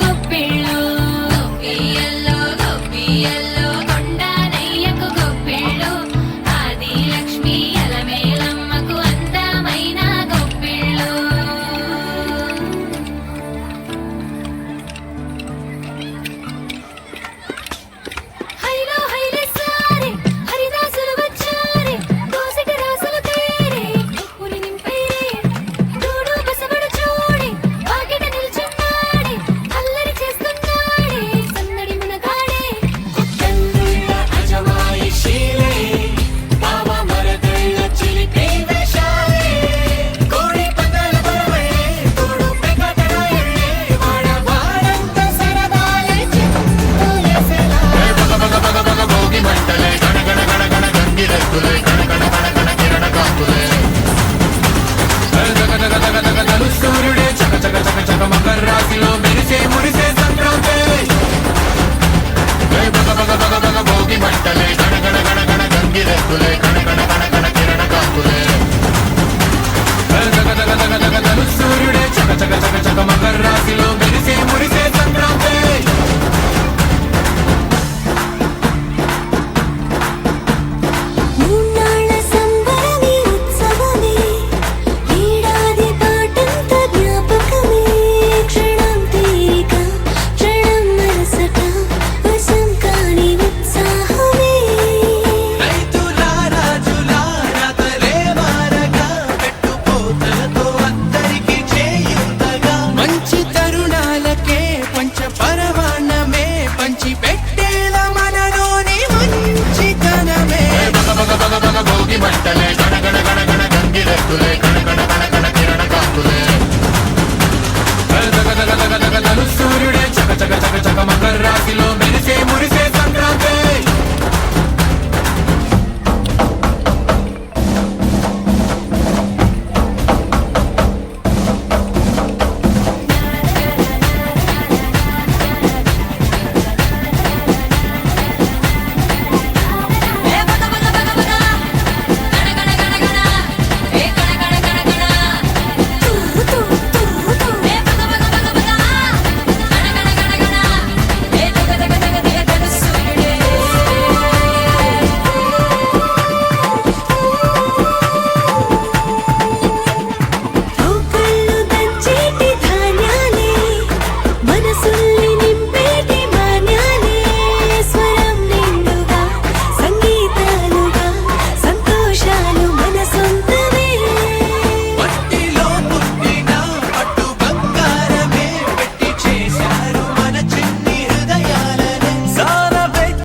గొప్పిళ్ళు గొప్పియల్లో గొప్పియల్లో కొండానయ్యకు గొప్పిళ్ళు ఆది లక్ష్మి అలమేలమ్మకు అందమైన గొప్పిళ్ళు హైలో హైలే సారే హరిదాసులు వచ్చారే దోసటి రాసులు తేరే ఉరి నింపైరే దూడు బసబడు చూడే వాకిట నిల్చున్నాడే అల్లరి చేస్తున్నాడే సందడి మునగాడే కొట్టంగుళ్ళ అజమాయిషీలే బావ మరదళ్ళ చిలిపి వేషాలే కోడి పందాల బరువే తోడు పెకటరాయళ్ళే వాడంత సరదాలే చిందులేసేలా బగ భోగి మంటలే గణ గణ గణ గణ గంగిరెద్దులే గణ గణ గణ గణ కిరణ కాంతులే గగ సూర్యుడే చక చక చక చక మకర రాశిలో మెరిసే మురిసే సంక్రాంతి బగ భోగి మంటలే గణ గణ గణ గణ గంగిరెద్దులే గణ గణ గణ గణ కిరణ కాంతులే గగ సూర్యుడే చక చక చక చక మకర రాశిలో మెరిసే మురిసే సంక్రాంతి మూన్నాళ్ళ సంబరమే ఉత్సవమే ఏడాది పాటంత జ్ఞాపకమే క్షణం తీరిక క్షణం మనసట వశం కాని ఉత్సాహమే రైతులారా జులారా తలే మారగా పెట్టుపోతలతో అందరికీ చేయూతగా మంచి తరుణాలకే పంచ పరమాన్నమే పంచి పెట్టేలా మనలోని మంచితనమే బగ భోగి మంటలే గణ గణ గణ గణ గంగిరెద్దులే గణ గణ గణ గణ కిరణ కాంతులే సూర్యుడే చక చక చక చక మకర